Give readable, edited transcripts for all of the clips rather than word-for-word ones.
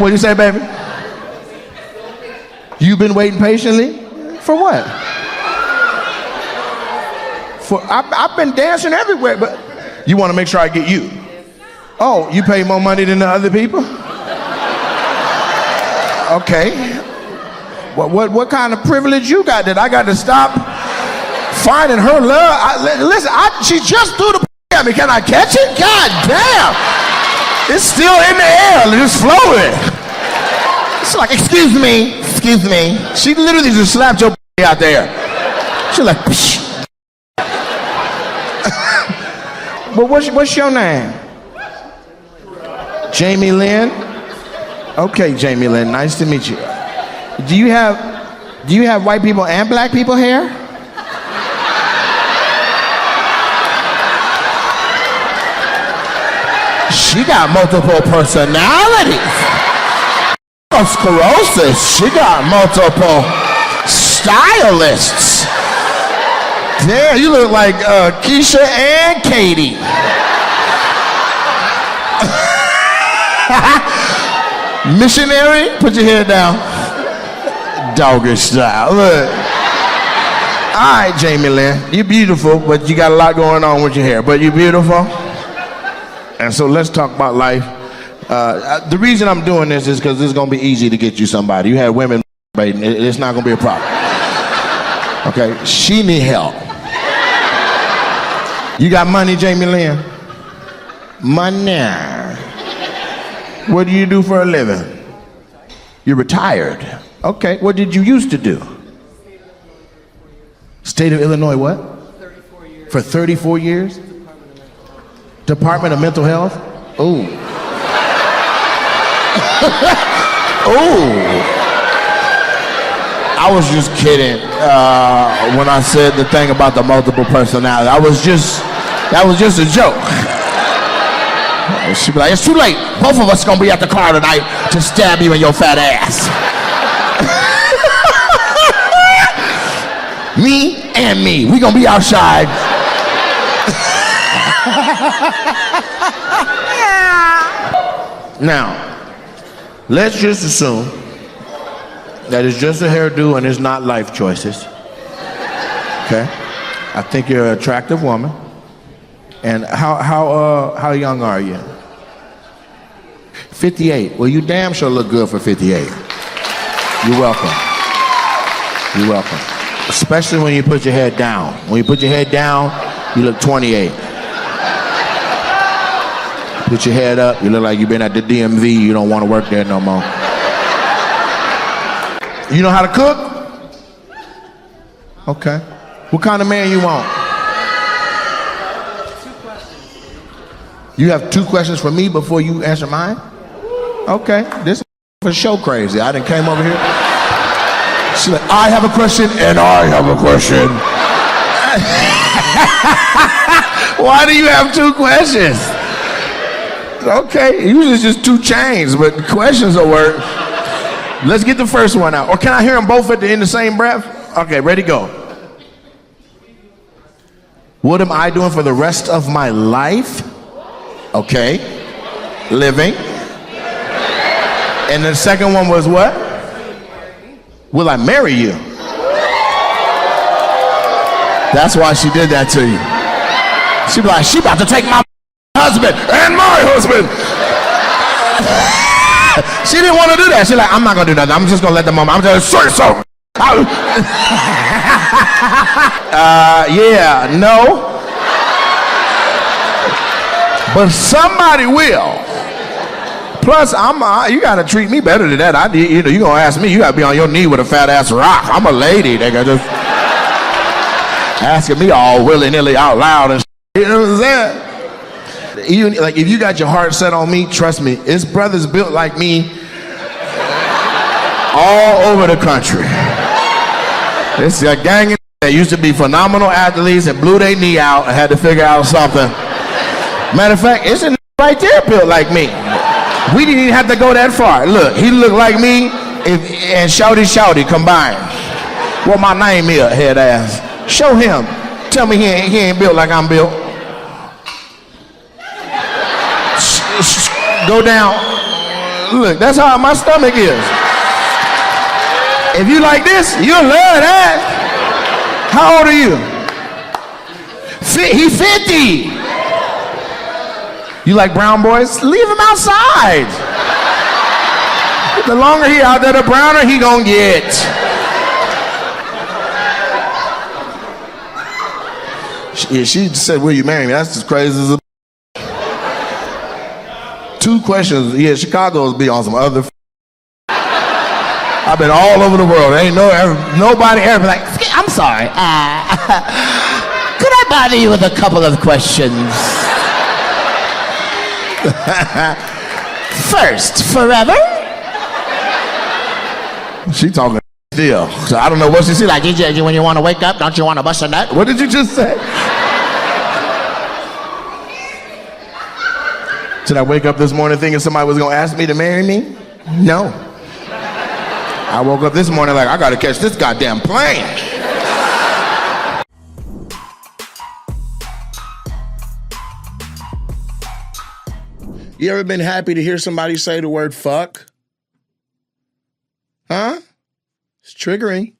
What'd you say, baby? You've been waiting patiently? For what? I've been dancing everywhere, but you want to make sure I get you. Oh, you pay more money than the other people? Okay. What kind of privilege you got that I got to stop finding her love? She just threw the at me. Can I catch it? God damn. It's still in the air, just floating. It's like, excuse me. She literally just slapped your out there. She's like, psh. But what's your name? Jamie Lynn? Okay, Jamie Lynn, nice to meet you. Do you have white people and black people hair? She got multiple personalities. Sclerosis. She got multiple stylists. Yeah, you look like Keisha and Katie. Missionary, put your head down. Doggish style. Look. All right, Jamie Lynn, you're beautiful, but you got a lot going on with your hair. But you're beautiful. And so let's talk about life. The reason I'm doing this is because it's going to be easy to get you somebody. You had women, it's not going to be a problem. Okay, she need help. You got money, Jamie Lynn? Money. What do you do for a living? You're retired. Okay, what did you used to do? State of Illinois what? 34 years. For 34 years? Department of Mental Health? Ooh. Ooh. I was just kidding when I said the thing about the multiple personality. That was just a joke. She'd be like, it's too late. Both of us gonna be at the car tonight to stab you in your fat ass. Me and me. We gonna be outside. Now, let's just assume that it's just a hairdo and it's not life choices. Okay? I think you're an attractive woman. And how young are you? 58. Well, you damn sure look good for 58. You're welcome. You're welcome. Especially when you put your head down. When you put your head down, you look 28. Put your head up, you look like you've been at the DMV, you don't want to work there no more. You know how to cook? Okay. What kind of man you want? 2 questions. You have 2 questions for me before you answer mine? Okay. This for show crazy. I done came over here. She's like, I have a question and I have a question. Why do you have 2 questions? Okay, usually it's just 2 chains, but questions will work. Let's get the first one out. Or can I hear them both in the same breath? Okay, ready, go. What am I doing for the rest of my life? Okay, living. And the second one was what? Will I marry you? That's why she did that to you. She be like, she about to take my husband and my husband. She didn't want to do that. She's like, I'm not gonna do that. I'm just gonna let the mom. I'm just say so. Yeah, no. But somebody will. Plus, you gotta treat me better than that. You gonna ask me? You gotta be on your knee with a fat ass rock. I'm a lady. They got just asking me all willy-nilly out loud and shit. You know what I'm saying? Even like if you got your heart set on me, trust me, it's brothers built like me all over the country. It's a gang that used to be phenomenal athletes and blew their knee out and had to figure out something. Matter of fact, it's a right there built like me. We didn't even have to go that far. Look, he looked like me and Shouty combined. What my name is, head ass. Show him. Tell me he ain't built like I'm built. Go down. Look, that's how my stomach is. If you like this, you'll love that. How old are you? He 50. You like brown boys? Leave him outside. The longer he out there, the browner he gonna get. She said, will you marry me? That's as crazy as a... 2 questions. Yeah, Chicago's be on some other... I've been all over the world. Ain't nobody ever like, I'm sorry. Could I bother you with a couple of questions? First, forever? She talking still. So I don't know what she said. Like, when you want to wake up, don't you want to bust a nut? What did you just say? Did I wake up this morning thinking somebody was going to ask me to marry me? No. I woke up this morning like, I got to catch this goddamn plane. You ever been happy to hear somebody say the word fuck? Huh? It's triggering.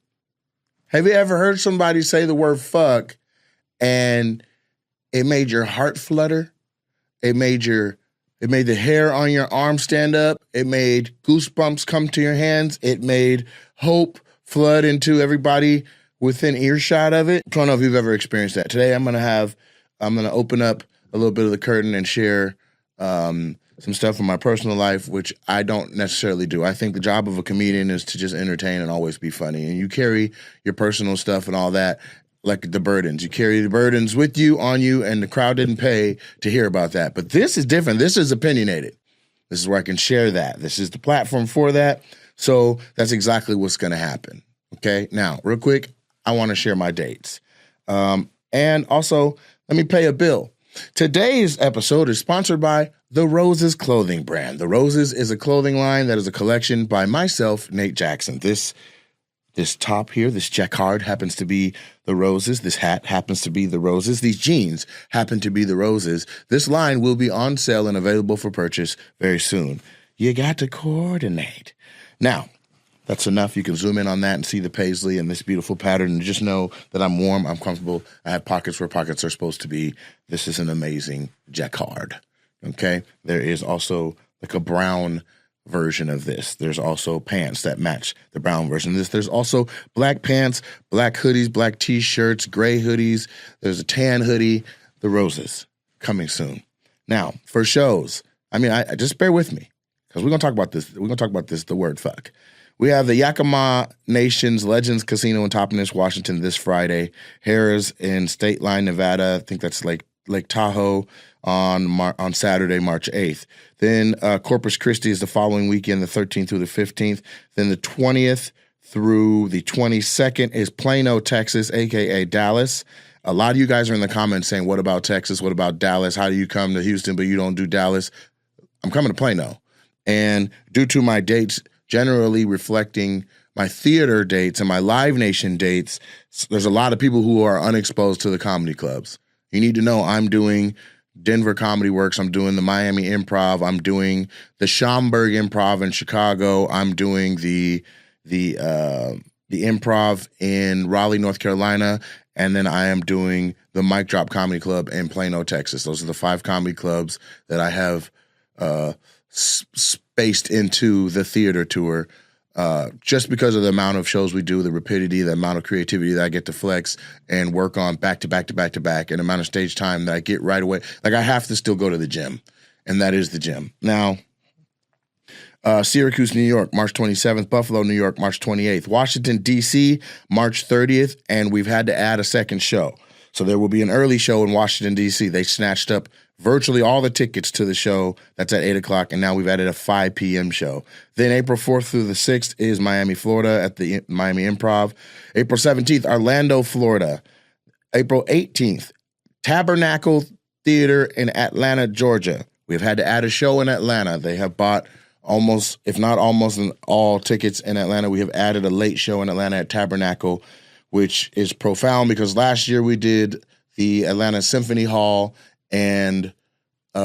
Have you ever heard somebody say the word fuck and it made your heart flutter? It made the hair on your arm stand up. It made goosebumps come to your hands. It made hope flood into everybody within earshot of it. I don't know if you've ever experienced that. Today I'm gonna open up a little bit of the curtain and share some stuff from my personal life, which I don't necessarily do. I think the job of a comedian is to just entertain and always be funny. And you carry your personal stuff and all that like the burdens. You carry the burdens with you, on you, and the crowd didn't pay to hear about that. But this is different. This is opinionated. This is where I can share that. This is the platform for that. So that's exactly what's going to happen. Okay? Now, real quick, I want to share my dates. And also, let me pay a bill. Today's episode is sponsored by The Roses clothing brand. The Roses is a clothing line that is a collection by myself, Nate Jackson. This top here, this jacquard happens to be The Roses. This hat happens to be The Roses. These jeans happen to be The Roses. This line will be on sale and available for purchase very soon. You got to coordinate. Now, that's enough. You can zoom in on that and see the paisley and this beautiful pattern and just know that I'm warm, I'm comfortable. I have pockets where pockets are supposed to be. This is an amazing jacquard, okay? There is also like a brown version of this. There's also pants that match the brown version of this. There's also black pants, black hoodies, black t-shirts, gray hoodies. There's a tan hoodie. The Roses coming soon. Now, for shows, I just bear with me because we're going to talk about this. We're going to talk about this, the word fuck. We have the Yakima Nation's Legends Casino in Toppenish, Washington this Friday. Harrah's in State Line, Nevada. I think that's Lake Tahoe on Saturday, March 8th. Then Corpus Christi is the following weekend, the 13th through the 15th. Then the 20th through the 22nd is Plano, Texas, a.k.a. Dallas. A lot of you guys are in the comments saying, what about Texas? What about Dallas? How do you come to Houston but you don't do Dallas? I'm coming to Plano. And due to my dates generally reflecting my theater dates and my Live Nation dates, there's a lot of people who are unexposed to the comedy clubs. You need to know I'm doing Denver Comedy Works. I'm doing the Miami Improv. I'm doing the Schaumburg Improv in Chicago. I'm doing the Improv in Raleigh, North Carolina. And then I am doing the Mic Drop Comedy Club in Plano, Texas. Those are the 5 comedy clubs that I have spaced into the theater tour, just because of the amount of shows we do, the rapidity, the amount of creativity that I get to flex and work on back to back to back to back, and the amount of stage time that I get right away. Like, I have to still go to the gym, and that is the gym. Now, Syracuse, New York, March 27th, Buffalo, New York, March 28th, Washington, D.C., March 30th, and we've had to add a second show. So there will be an early show in Washington, D.C. They snatched up virtually all the tickets to the show. That's at 8 o'clock, and now we've added a 5 p.m. show. Then April 4th through the 6th is Miami, Florida at the Miami Improv. April 17th, Orlando, Florida. April 18th, Tabernacle Theater in Atlanta, Georgia. We've had to add a show in Atlanta. They have bought almost, if not almost, all tickets in Atlanta. We have added a late show in Atlanta at Tabernacle, which is profound because last year we did the Atlanta Symphony Hall, and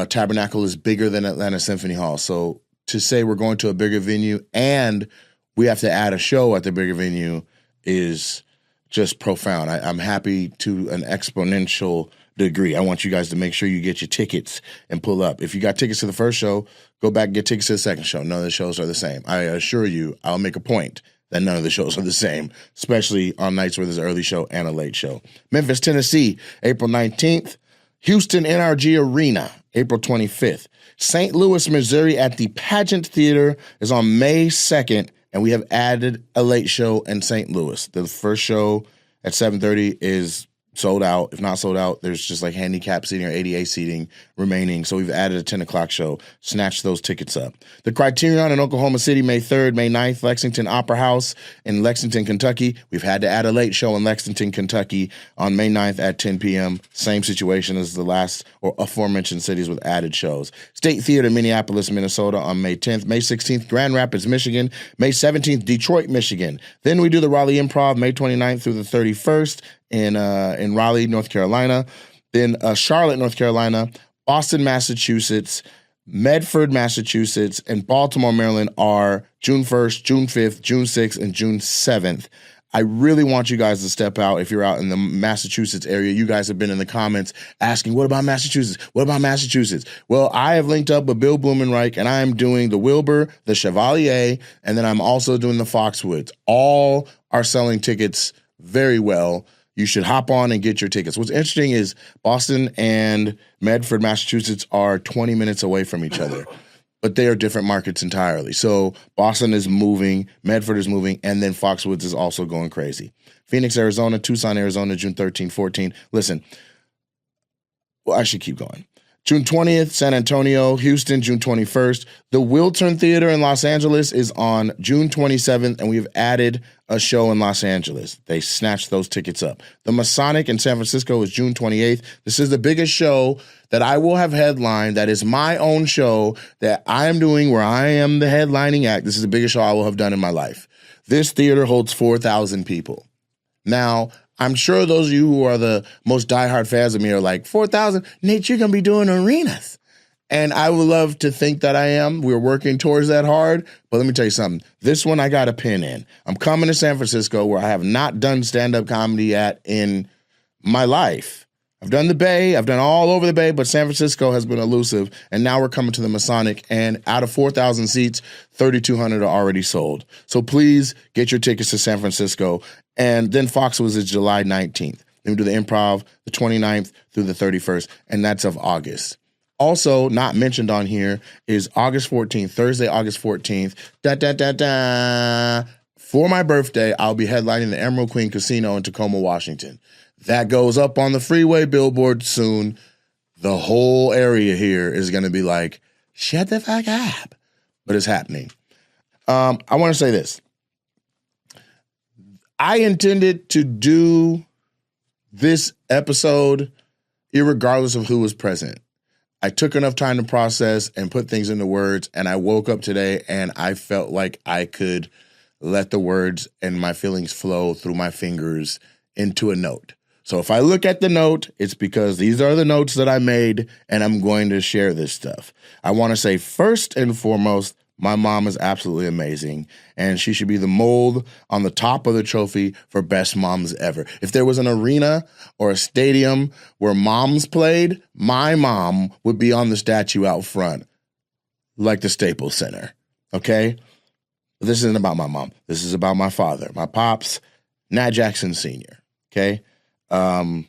Tabernacle is bigger than Atlanta Symphony Hall. So to say we're going to a bigger venue and we have to add a show at the bigger venue is just profound. I'm happy to an exponential degree. I want you guys to make sure you get your tickets and pull up. If you got tickets to the first show, go back and get tickets to the second show. None of the shows are the same. I assure you, I'll make a point that none of the shows are the same, especially on nights where there's an early show and a late show. Memphis, Tennessee, April 19th. Houston NRG Arena, April 25th. St. Louis, Missouri at the Pageant Theater is on May 2nd, and we have added a late show in St. Louis. The first show at 7:30 is sold out. If not sold out, there's just like handicap seating or ADA seating remaining. So we've added a 10 o'clock show. Snatch those tickets up. The Criterion in Oklahoma City, May 3rd, May 9th, Lexington Opera House in Lexington, Kentucky. We've had to add a late show in Lexington, Kentucky on May 9th at 10 p.m. Same situation as the last or aforementioned cities with added shows. State Theater, Minneapolis, Minnesota on May 10th. May 16th, Grand Rapids, Michigan. May 17th, Detroit, Michigan. Then we do the Raleigh Improv, May 29th through the 31st. In Raleigh, North Carolina, then Charlotte, North Carolina, Boston, Massachusetts, Medford, Massachusetts, and Baltimore, Maryland are June 1st, June 5th, June 6th, and June 7th. I really want you guys to step out if you're out in the Massachusetts area. You guys have been in the comments asking, what about Massachusetts? What about Massachusetts? Well, I have linked up with Bill Blumenreich, and I am doing the Wilbur, the Chevalier, and then I'm also doing the Foxwoods. All are selling tickets very well. You should hop on and get your tickets. What's interesting is Boston and Medford, Massachusetts are 20 minutes away from each other, but they are different markets entirely. So Boston is moving, Medford is moving, and then Foxwoods is also going crazy. Phoenix, Arizona, Tucson, Arizona, June 13, 14. Listen, well, I should keep going. June 20th, San Antonio, Houston, June 21st. The Wiltern Theater in Los Angeles is on June 27th, and we've added a show in Los Angeles. They snatched those tickets up. The Masonic in San Francisco is June 28th. This is the biggest show that I will have headlined. That is my own show that I am doing where I am the headlining act. This is the biggest show I will have done in my life. This theater holds 4,000 people. Now, I'm sure those of you who are the most diehard fans of me are like, 4,000? Nate, you're going to be doing arenas. And I would love to think that I am. We're working towards that hard. But let me tell you something. This one I got a pin in. I'm coming to San Francisco where I have not done stand-up comedy at in my life. I've done the Bay. I've done all over the Bay, but San Francisco has been elusive. And now we're coming to the Masonic. And out of 4,000 seats, 3,200 are already sold. So please get your tickets to San Francisco. And then Foxwoods is July 19th. Then we do the Improv the 29th through the 31st, and that's of August. Also, not mentioned on here is August 14th, Thursday, August 14th. For my birthday, I'll be headlining the Emerald Queen Casino in Tacoma, Washington. That goes up on the freeway billboard soon. The whole area here is going to be like, shut the fuck up. But it's happening. I want to say this. I intended to do this episode irregardless of who was present. I took enough time to process and put things into words, and I woke up today and I felt like I could let the words and my feelings flow through my fingers into a note. So if I look at the note, it's because these are the notes that I made, and I'm going to share this stuff. I want to say first and foremost, my mom is absolutely amazing, and she should be the mold on the top of the trophy for best moms ever. If there was an arena or a stadium where moms played, my mom would be on the statue out front, like the Staples Center, okay? This isn't about my mom. This is about my father, my pops, Nat Jackson Sr., okay? Who,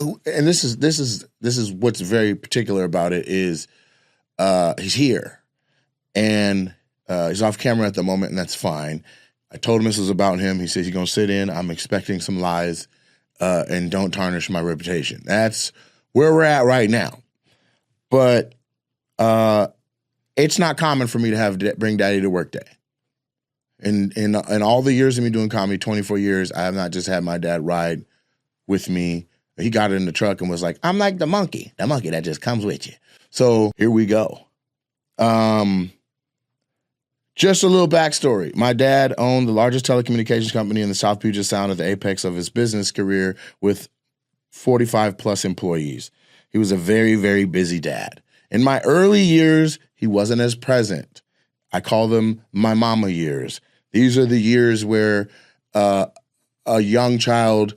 and this is what's very particular about it is, he's here, and he's off camera at the moment, and that's fine. I told him this was about him. He says he's going to sit in. I'm expecting some lies, and don't tarnish my reputation. That's where we're at right now. But it's not common for me to have bring daddy to work day. In all the years of me doing comedy, 24 years, I have not just had my dad ride with me. He got in the truck and was like, I'm like the monkey that just comes with you. So here we go. Just a little backstory. My dad owned the largest telecommunications company in the South Puget Sound at the apex of his business career with 45 plus employees. He was a very, very busy dad. In my early years, he wasn't as present. I call them my mama years. These are the years where a young child,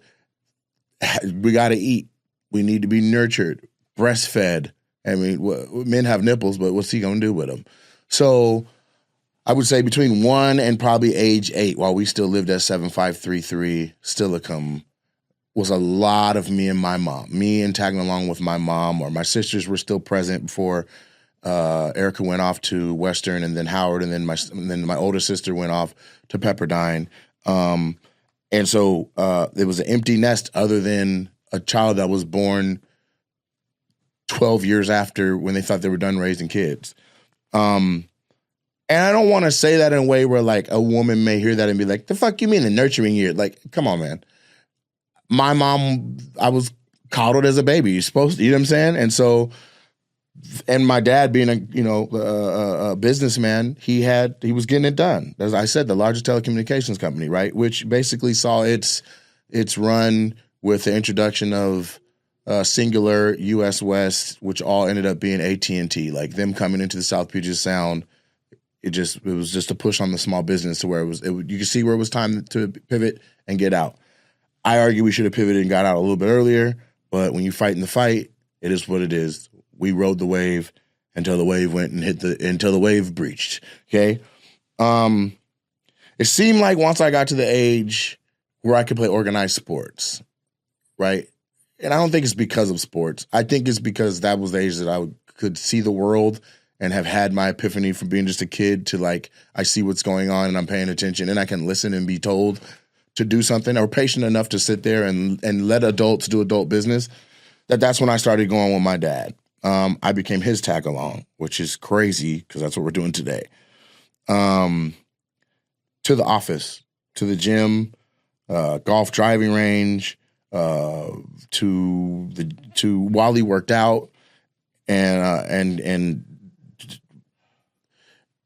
we got to eat. We need to be nurtured, breastfed. I mean, men have nipples, but what's he going to do with them? So I would say between 1 and probably age 8, while we still lived at 7533 Stillicum, was a lot of me and my mom. Me and tagging along with my mom, or my sisters were still present before Erica went off to Western, and then Howard, and then my older sister went off to Pepperdine. And so it was an empty nest other than a child that was born 12 years after, when they thought they were done raising kids. And I don't want to say that in a way where like a woman may hear that and be like, the fuck you mean the nurturing year? Like, come on, man. My mom, I was coddled as a baby. You're supposed to, you know what I'm saying? And so, and my dad being a businessman, he was getting it done. As I said, the largest telecommunications company, right? Which basically saw its run with the introduction of Singular, US West, which all ended up being AT&T. Like them coming into the South Puget Sound, it was just a push on the small business to where you could see where it was time to pivot and get out. I argue we should have pivoted and got out a little bit earlier, but when you fight in the fight, it is what it is. We rode the wave until the wave went and until the wave breached. Okay. It seemed like once I got to the age where I could play organized sports, right? And I don't think it's because of sports. I think it's because that was the age that I could see the world and have had my epiphany from being just a kid to like, I see what's going on and I'm paying attention and I can listen and be told to do something, or patient enough to sit there and let adults do adult business. That's when I started going with my dad. I became his tag along, which is crazy because that's what we're doing today. To the office, to the gym, golf driving range, to while he worked out, and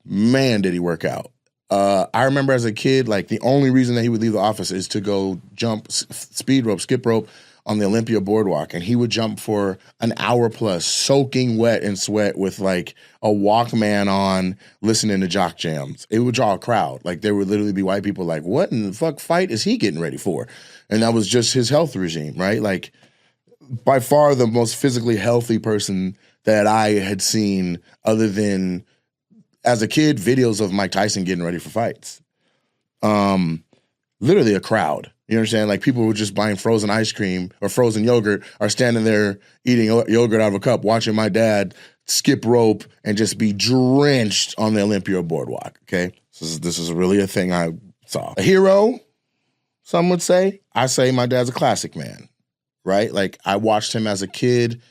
man, did he work out. I remember as a kid, like the only reason that he would leave the office is to go jump speed rope, skip rope on the Olympia boardwalk. And he would jump for an hour plus, soaking wet in sweat with like a Walkman on, listening to jock jams. It would draw a crowd. Like there would literally be white people like, what in the fuck fight is he getting ready for? And that was just his health regime, right? Like by far the most physically healthy person that I had seen, other than as a kid, videos of Mike Tyson getting ready for fights. Literally a crowd. You understand? Like people were just buying frozen ice cream or frozen yogurt, or standing there eating yogurt out of a cup, watching my dad skip rope and just be drenched on the Olympia boardwalk. Okay, this is really a thing I saw. A hero, some would say. I say my dad's a classic man, right? Like I watched him as a kid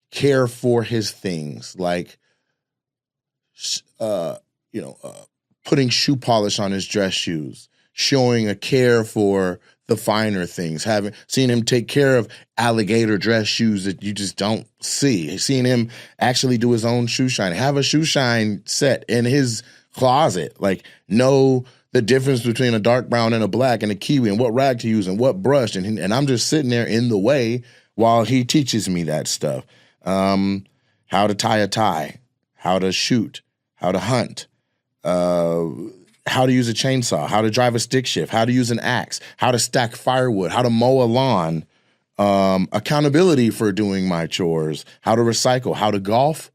care for his things, like putting shoe polish on his dress shoes, showing a care for the finer things, seen him take care of alligator dress shoes that you just don't see, seeing him actually do his own shoe shine, have a shoe shine set in his closet, like know the difference between a dark brown and a black and a kiwi and what rag to use and what brush. And I'm just sitting there in the way while he teaches me that stuff. How to tie a tie, how to shoot, how to hunt, how to use a chainsaw, how to drive a stick shift, how to use an axe, how to stack firewood, how to mow a lawn, accountability for doing my chores, how to recycle, how to golf,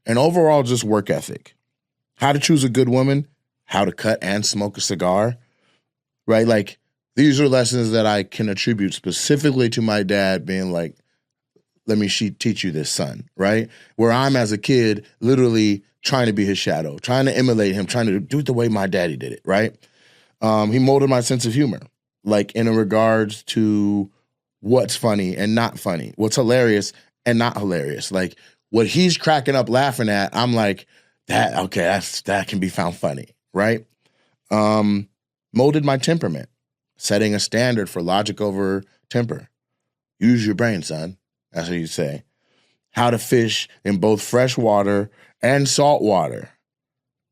and overall just work ethic. How to choose a good woman, how to cut and smoke a cigar, right? Like these are lessons that I can attribute specifically to my dad being like, let me teach you this, son, right? Where I'm as a kid literally trying to be his shadow, trying to emulate him, trying to do it the way my daddy did it, right? He molded my sense of humor, like in regards to what's funny and not funny, what's hilarious and not hilarious. Like what he's cracking up laughing at, I'm like, that can be found funny, right? Molded my temperament, setting a standard for logic over temper. Use your brain, son. That's what you say. How to fish in both fresh water and salt water.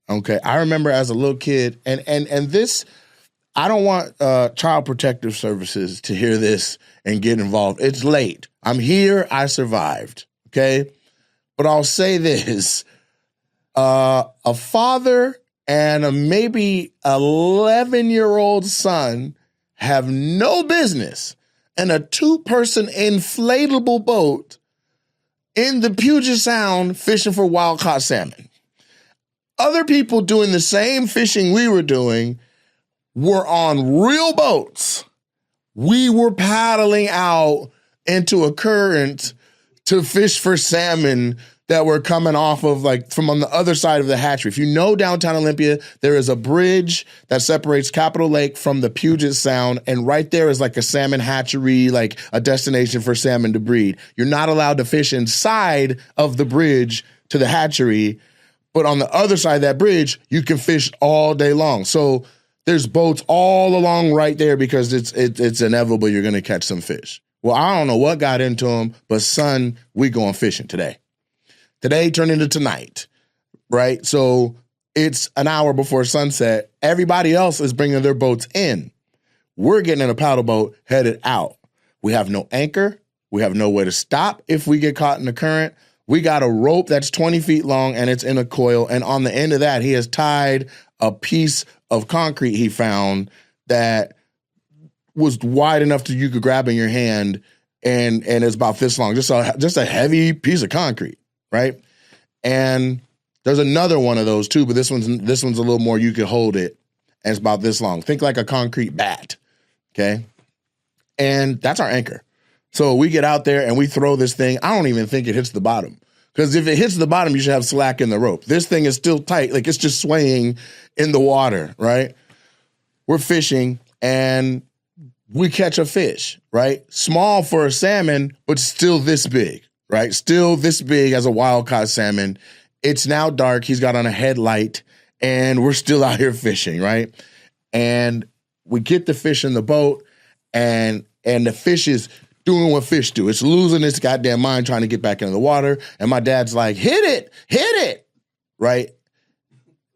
Okay, I remember as a little kid, and this, I don't want Child Protective Services to hear this and get involved. It's late. I'm here. I survived. Okay, But I'll say this. A father and a maybe 11-year-old son have no business in a 2-person inflatable boat in the Puget Sound fishing for wild-caught salmon. Other people doing the same fishing we were doing were on real boats. We were paddling out into a current to fish for salmon that were coming off of from on the other side of the hatchery. If you know downtown Olympia, there is a bridge that separates Capitol Lake from the Puget Sound, and right there is like a salmon hatchery, like a destination for salmon to breed. You're not allowed to fish inside of the bridge to the hatchery, but on the other side of that bridge, you can fish all day long. So there's boats all along right there because it's inevitable you're going to catch some fish. Well, I don't know what got into them, but son, we going fishing today. Today turned into tonight, right? So it's an hour before sunset. Everybody else is bringing their boats in. We're getting in a paddle boat headed out. We have no anchor. We have nowhere to stop if we get caught in the current. We got a rope that's 20 feet long and it's in a coil. And on the end of that, he has tied a piece of concrete he found that was wide enough to you could grab in your hand, and it's about this long, just a heavy piece of concrete, right? And there's another one of those too, but this one's a little more, you could hold it, and it's about this long. Think like a concrete bat, okay? And that's our anchor. So we get out there and we throw this thing. I don't even think it hits the bottom, because if it hits the bottom, you should have slack in the rope. This thing is still tight, like it's just swaying in the water, right? We're fishing and we catch a fish, right? Small for a salmon, but still this big, right? Still this big as a wild-caught salmon. It's now dark. He's got on a headlight, and we're still out here fishing, right? And we get the fish in the boat, and the fish is doing what fish do. It's losing its goddamn mind trying to get back into the water, and my dad's like, hit it, right?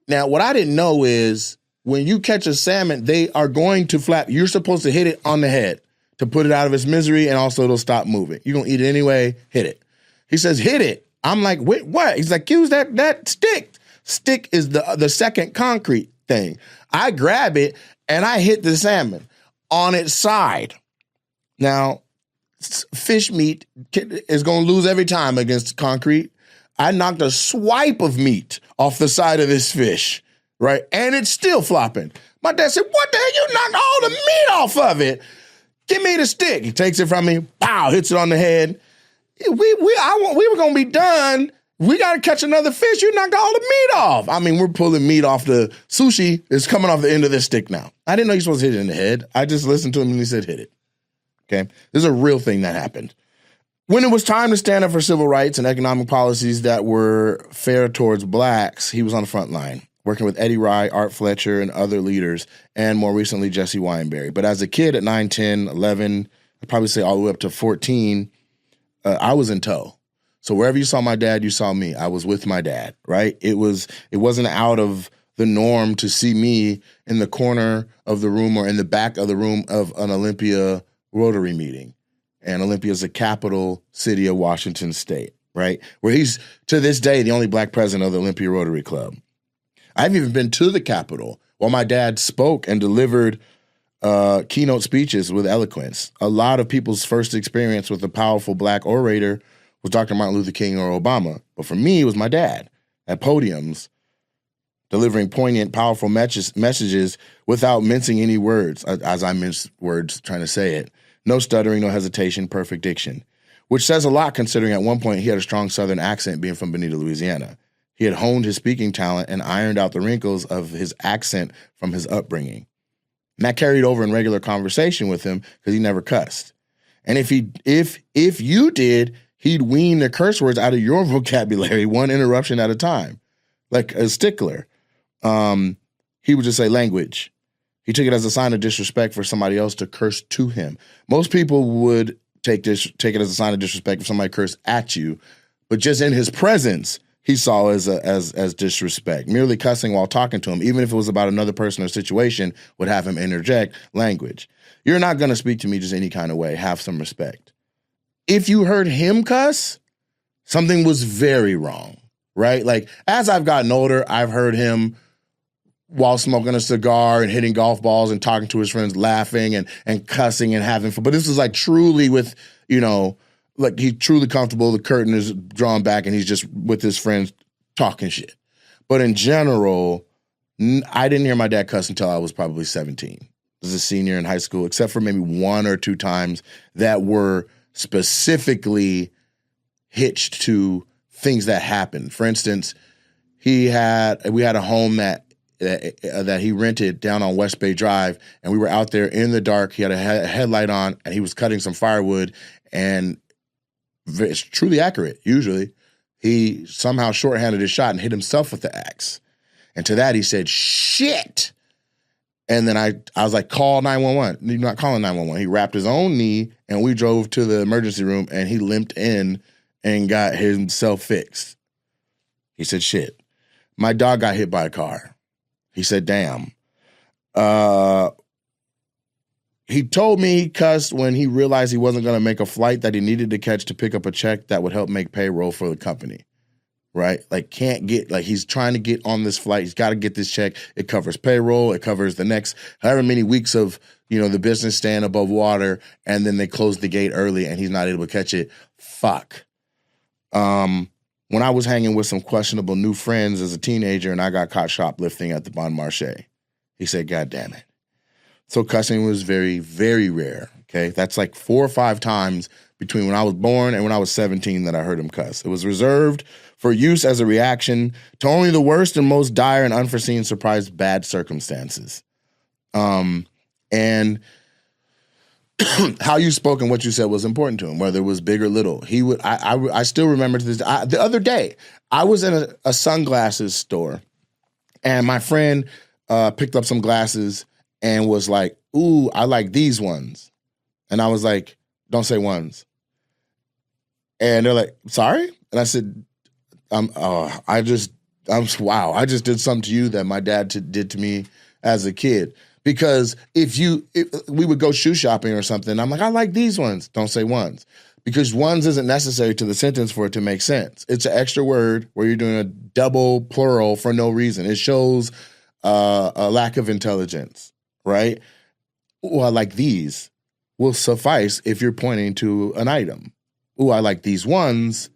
Now, what I didn't know is when you catch a salmon, they are going to flap. You're supposed to hit it on the head to put it out of its misery, and also it'll stop moving. You're going to eat it anyway, hit it. He says, hit it. I'm like, wait, what? He's like, use that stick. Stick is the second concrete thing. I grab it, and I hit the salmon on its side. Now, fish meat is going to lose every time against concrete. I knocked a swipe of meat off the side of this fish, right? And it's still flopping. My dad said, what the hell? You knocked all the meat off of it. Give me the stick. He takes it from me, pow, hits it on the head. We were going to be done. We got to catch another fish. You knocked all the meat off. I mean, we're pulling meat off the sushi. It's coming off the end of this stick now. I didn't know you're supposed to hit it in the head. I just listened to him and he said, hit it. Okay? This is a real thing that happened. When it was time to stand up for civil rights and economic policies that were fair towards blacks, he was on the front line, working with Eddie Rye, Art Fletcher, and other leaders, and more recently, Jesse Weinberry. But as a kid at 9, 10, 11, I'd probably say all the way up to 14, I was in tow. So wherever you saw my dad, you saw me. I was with my dad, right? It wasn't out of the norm to see me in the corner of the room or in the back of the room of an Olympia Rotary meeting. And Olympia is the capital city of Washington State, right? Where he's, to this day, the only black president of the Olympia Rotary Club. I've even been to the Capitol while my dad spoke and delivered keynote speeches with eloquence. A lot of people's first experience with a powerful black orator was Dr. Martin Luther King or Obama. But for me, it was my dad at podiums delivering poignant, powerful messages without mincing any words, as I mince words trying to say it. No stuttering, no hesitation, perfect diction, which says a lot considering at one point he had a strong Southern accent being from Bonita, Louisiana. He had honed his speaking talent and ironed out the wrinkles of his accent from his upbringing. And that carried over in regular conversation with him because he never cussed. And if you did, he'd wean the curse words out of your vocabulary one interruption at a time, like a stickler. He would just say language. He took it as a sign of disrespect for somebody else to curse to him. Most people would take it as a sign of disrespect if somebody cursed at you, but just in his presence, he saw as disrespect. Merely cussing while talking to him, even if it was about another person or situation, would have him interject language. You're not going to speak to me just any kind of way. Have some respect. If you heard him cuss, Something was very wrong, right? Like, as I've gotten older, I've heard him while smoking a cigar and hitting golf balls and talking to his friends, laughing and cussing and having fun. But this is like truly with, like he's truly comfortable. The curtain is drawn back and he's just with his friends talking shit. But in general, I didn't hear my dad cuss until I was probably 17. I was a senior in high school, except for maybe 1 or 2 times that were specifically hitched to things that happened. For instance, we had a home that he rented down on West Bay Drive, and we were out there in the dark. He had a headlight on, and he was cutting some firewood, and it's truly accurate. Usually, he somehow shorthanded his shot and hit himself with the axe. And to that, he said, "Shit." And then I was like, "Call 911." You're not calling 911. He wrapped his own knee, and we drove to the emergency room, and he limped in and got himself fixed. He said, "Shit." My dog got hit by a car. He said, "Damn." He told me he cussed when he realized he wasn't going to make a flight that he needed to catch to pick up a check that would help make payroll for the company. Right? Like, he's trying to get on this flight. He's got to get this check. It covers payroll. It covers the next however many weeks of, the business staying above water. And then they close the gate early and he's not able to catch it. Fuck. When I was hanging with some questionable new friends as a teenager and I got caught shoplifting at the Bon Marché, he said, "God damn it." So cussing was very, very rare. Okay. That's like 4 or 5 times between when I was born and when I was 17 that I heard him cuss. It was reserved for use as a reaction to only the worst and most dire and unforeseen surprise bad circumstances. And how you spoke and what you said was important to him, whether it was big or little. I still remember to this day. The other day, I was in a sunglasses store, and my friend picked up some glasses and was like, "Ooh, I like these ones." And I was like, "Don't say ones." And they're like, "Sorry?" And I said, I just did something to you that my dad did to me as a kid. Because if we would go shoe shopping or something, I'm like, "I like these ones." Don't say ones. Because ones isn't necessary to the sentence for it to make sense. It's an extra word where you're doing a double plural for no reason. It shows a lack of intelligence, right? "Ooh, I like these" will suffice if you're pointing to an item. "Ooh, I like these ones."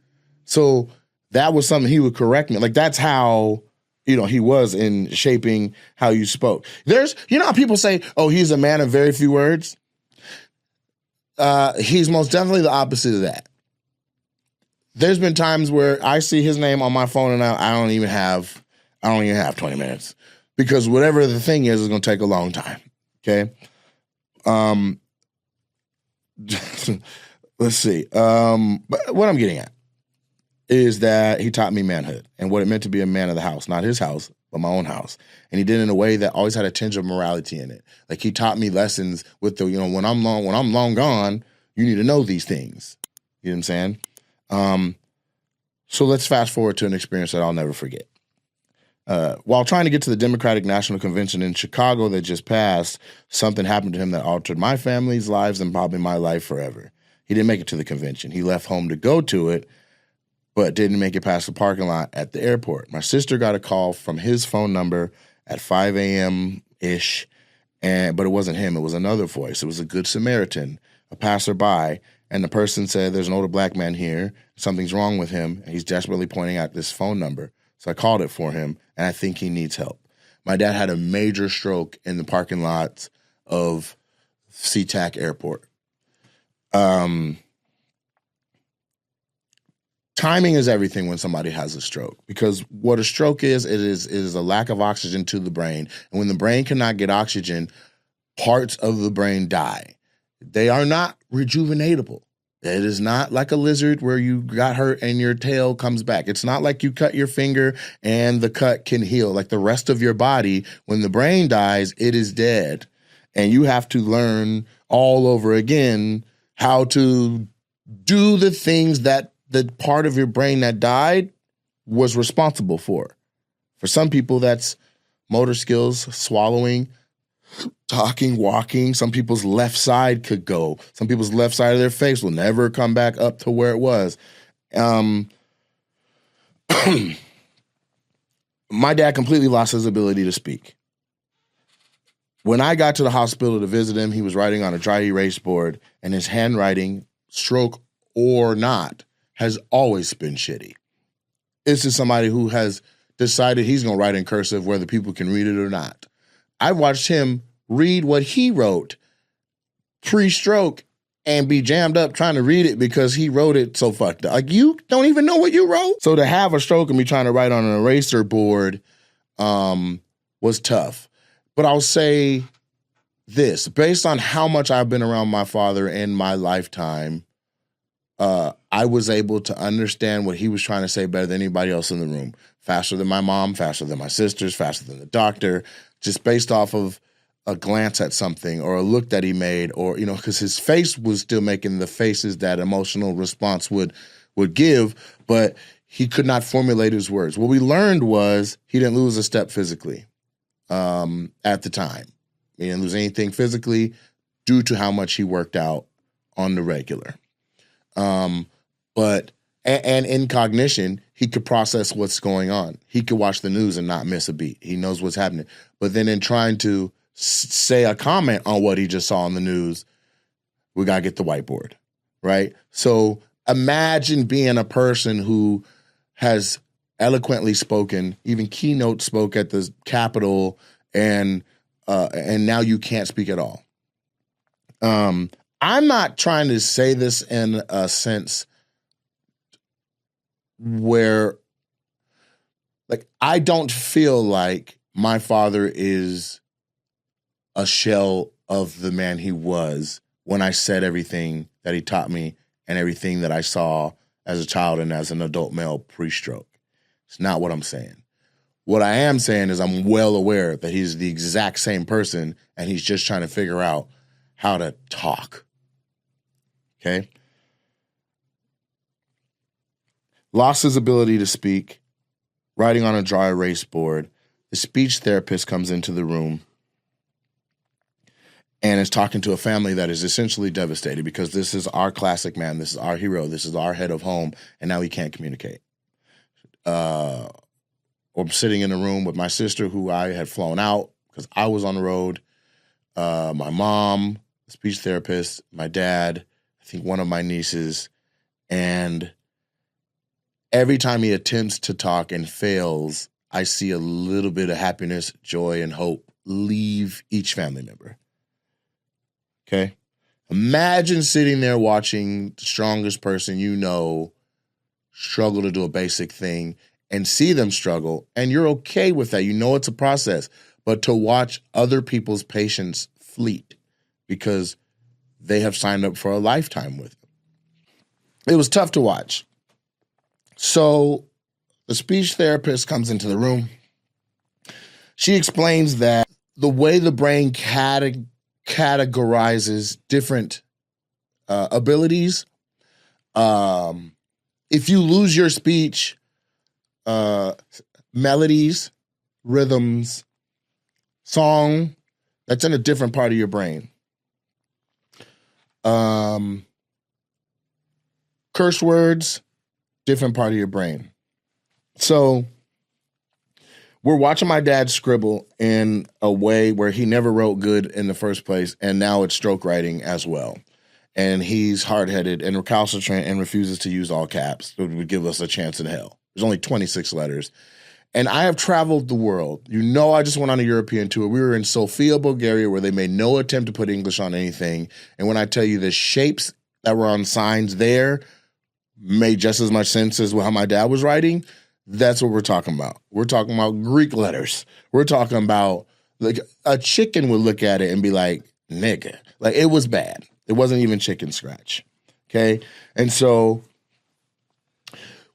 So that was something he would correct me. Like, that's how, he was in shaping how you spoke. There's, how people say, "Oh, he's a man of very few words." He's most definitely the opposite of that. There's been times where I see his name on my phone and I don't even have 20 minutes because whatever the thing is going to take a long time. Okay. Let's see. But what I'm getting at is that he taught me manhood and what it meant to be a man of the house, not his house, but my own house. And he did it in a way that always had a tinge of morality in it. Like, he taught me lessons with the, when I'm long gone, you need to know these things. You know what I'm saying? So let's fast forward to an experience that I'll never forget. While trying to get to the Democratic National Convention in Chicago that just passed, something happened to him that altered my family's lives and probably my life forever. He didn't make it to the convention. He left home to go to it, but didn't make it past the parking lot at the airport. My sister got a call from his phone number at 5 a.m.-ish, but it wasn't him. It was another voice. It was a good Samaritan, a passerby, and the person said, "There's an older black man here. Something's wrong with him, and he's desperately pointing out this phone number." So I called it for him, and I think he needs help. My dad had a major stroke in the parking lots of SeaTac Airport. Timing is everything when somebody has a stroke, because what a stroke is, it is a lack of oxygen to the brain. And when the brain cannot get oxygen, parts of the brain die. They are not rejuvenatable. It is not like a lizard where you got hurt and your tail comes back. It's not like you cut your finger and the cut can heal. Like the rest of your body, when the brain dies, it is dead. And you have to learn all over again how to do the things that the part of your brain that died was responsible for. For some people, that's motor skills, swallowing, talking, walking. Some people's left side could go. Some people's left side of their face will never come back up to where it was. My dad completely lost his ability to speak. When I got to the hospital to visit him, he was writing on a dry erase board, and his handwriting, stroke or not, has always been shitty. This is somebody who has decided he's going to write in cursive whether people can read it or not. I watched him read what he wrote pre-stroke and be jammed up trying to read it because he wrote it so fucked up. Like, you don't even know what you wrote? So to have a stroke and be trying to write on an eraser board was tough. But I'll say this, based on how much I've been around my father in my lifetime, I was able to understand what he was trying to say better than anybody else in the room. Faster than my mom, faster than my sisters, faster than the doctor, just based off of a glance at something or a look that he made, or, you know, because his face was still making the faces that emotional response would give, but he could not formulate his words. What we learned was he didn't lose a step physically at the time. He didn't lose anything physically due to how much he worked out on the regular. But in cognition, he could process what's going on. He could watch the news and not miss a beat. He knows what's happening. But then in trying to say a comment on what he just saw on the news, we got to get the whiteboard, right? So imagine being a person who has eloquently spoken, even keynote spoke at the Capitol, and now you can't speak at all. I'm not trying to say this in a sense where, like, I don't feel like my father is a shell of the man he was when I said everything that he taught me and everything that I saw as a child and as an adult male pre-stroke. It's not what I'm saying. What I am saying is I'm well aware that he's the exact same person and he's just trying to figure out how to talk. Okay? Lost his ability to speak, writing on a dry erase board. The speech therapist comes into the room and is talking to a family that is essentially devastated because this is our classic man, this is our hero, this is our head of home, and now he can't communicate. I'm sitting in a room with my sister who I had flown out because I was on the road, my mom, the speech therapist, my dad, I think one of my nieces, and every time he attempts to talk and fails, I see a little bit of happiness, joy, and hope leave each family member. Okay? Imagine sitting there watching the strongest person you know struggle to do a basic thing and see them struggle, and you're okay with that. You know it's a process. But to watch other people's patience fleet because they have signed up for a lifetime with it. It was tough to watch. So the speech therapist comes into the room. She explains that the way the brain categorizes different abilities, if you lose your speech, melodies, rhythms, song, that's in a different part of your brain. Curse words, different part of your brain. So we're watching my dad scribble in a way where he never wrote good in the first place, and now it's stroke writing as well. And he's hard-headed and recalcitrant and refuses to use all caps. It would give us a chance in hell. There's only 26 letters. And I have traveled the world. You know, I just went on a European tour. We were in Sofia, Bulgaria, where they made no attempt to put English on anything. And when I tell you the shapes that were on signs there made just as much sense as how my dad was writing, that's what we're talking about. We're talking about Greek letters. We're talking about, like, a chicken would look at it and be like, nigga. Like, it was bad. It wasn't even chicken scratch. Okay? And so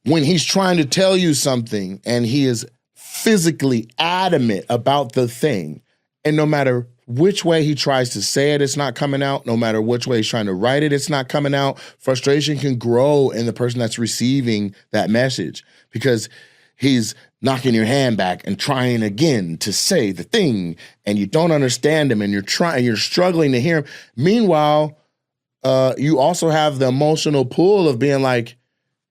when he's trying to tell you something and he is physically adamant about the thing, and no matter which way he tries to say it, it's not coming out. No matter which way he's trying to write it, it's not coming out. Frustration can grow in the person that's receiving that message because he's knocking your hand back and trying again to say the thing, and you don't understand him, and you're struggling to hear him. Meanwhile, you also have the emotional pull of being like,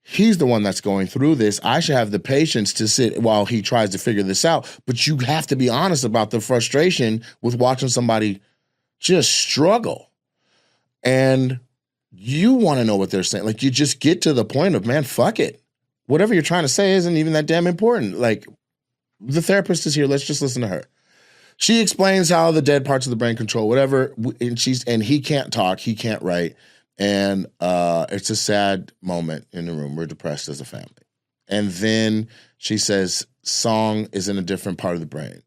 he's the one that's going through this. I should have the patience to sit while he tries to figure this out. But you have to be honest about the frustration with watching somebody just struggle. And you want to know what they're saying. Like, you just get to the point of, man, fuck it. Whatever you're trying to say isn't even that damn important. Like, the therapist is here. Let's just listen to her. She explains how the dead parts of the brain control whatever, and he can't talk, he can't write, and it's a sad moment in the room. We're depressed as a family. And then she says, song is in a different part of the brain.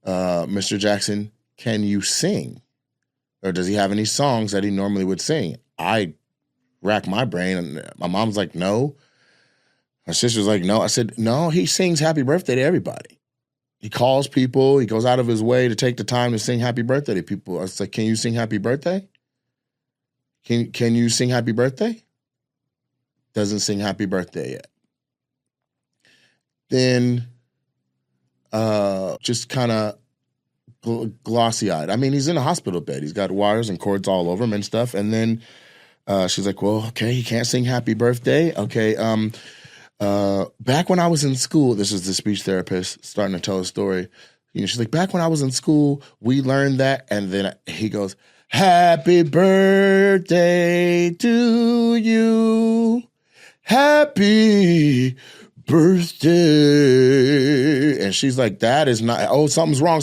Mr. Jackson, can you sing? Or does he have any songs that he normally would sing? I rack my brain, and my mom's like, no. My sister's like, no. I said, no, he sings happy birthday to everybody. He calls people. He goes out of his way to take the time to sing happy birthday to people. I was like, can you sing happy birthday? Can you sing happy birthday? Doesn't sing happy birthday yet. Then just kind of glossy-eyed. I mean, he's in a hospital bed. He's got wires and cords all over him and stuff. And then she's like, well, okay, he can't sing happy birthday. Okay, back when I was in school, this is the speech therapist starting to tell a story. You know, she's like, back when I was in school, we learned that. And then he goes, happy birthday to you. Happy birthday. And she's like, that is not, oh, something's wrong.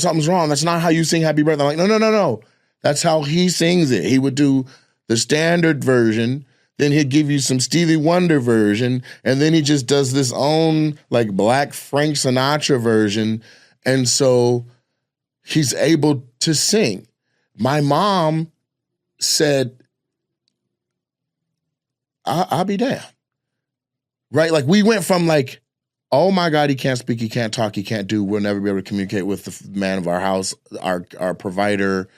That's not how you sing happy birthday. I'm like, no. That's how he sings it. He would do the standard version. Then he'd give you some Stevie Wonder version, and then he just does this own like Black Frank Sinatra version, and so he's able to sing. My mom said, I'll be damned. Right? Like, we went from like, oh my God, he can't speak, he can't talk, he can't do, we'll never be able to communicate with the man of our house, our provider,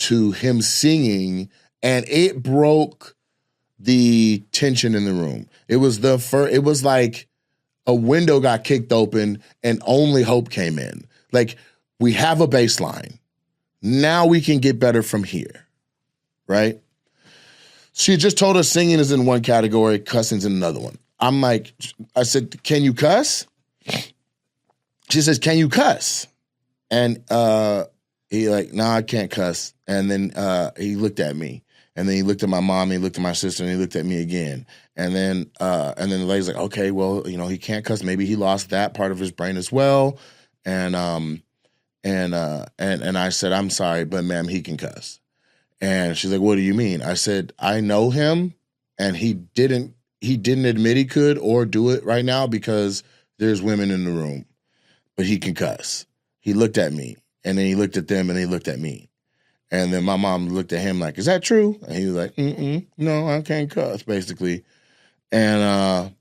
to him singing, and it broke the tension in the room. It was it was like a window got kicked open and only hope came in. Like, we have a baseline. Now we can get better from here, right? She just told us singing is in one category, cussing's in another one. I'm like, I said, can you cuss? She says, can you cuss? And he like, nah, I can't cuss. And then he looked at me. And then he looked at my mom, and he looked at my sister, and he looked at me again. And then the lady's like, okay, well, you know, he can't cuss. Maybe he lost that part of his brain as well. And I said, I'm sorry, but ma'am, he can cuss. And she's like, what do you mean? I said, I know him, and he didn't admit he could or do it right now because there's women in the room, but he can cuss. He looked at me, and then he looked at them, and he looked at me. And then my mom looked at him like, is that true? And he was like, no, I can't cuss, basically. And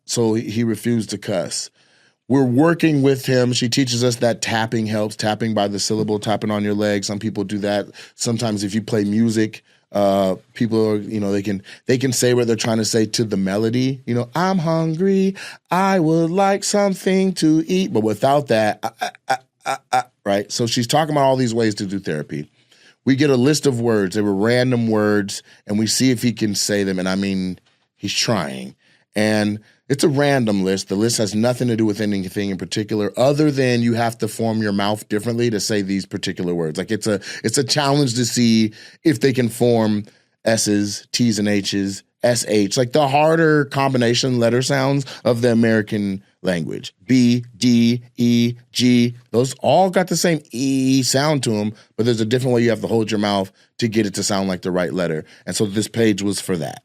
so he refused to cuss. We're working with him. She teaches us that tapping helps, tapping by the syllable, tapping on your leg. Some people do that. Sometimes if you play music, people are, you know, they can say what they're trying to say to the melody. You know, I'm hungry. I would like something to eat. But without that, right? So she's talking about all these ways to do therapy. We get a list of words. They were random words, and we see if he can say them. And I mean, he's trying. And it's a random list. The list has nothing to do with anything in particular other than you have to form your mouth differently to say these particular words. Like, it's a challenge to see if they can form S's, T's, and H's, SH, like the harder combination letter sounds of the American language. B, D, E, G, those all got the same E sound to them, but there's a different way you have to hold your mouth to get it to sound like the right letter. And so this page was for that.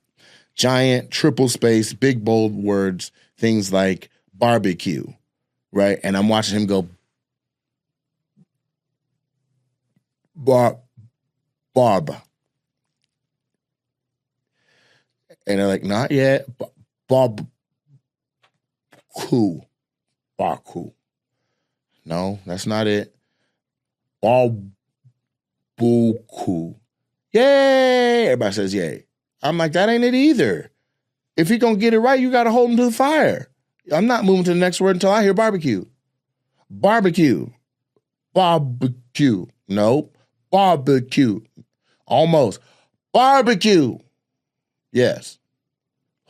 Giant, triple space, big, bold words, things like barbecue, right? And I'm watching him go, Barb. And they're like, not yet. Baku. No, that's not it. Barbuku. Yay! Everybody says yay. I'm like, that ain't it either. If he gonna get it right, you gotta hold him to the fire. I'm not moving to the next word until I hear barbecue. Barbecue. Barbecue. Nope. Barbecue. Almost. Barbecue. Yes.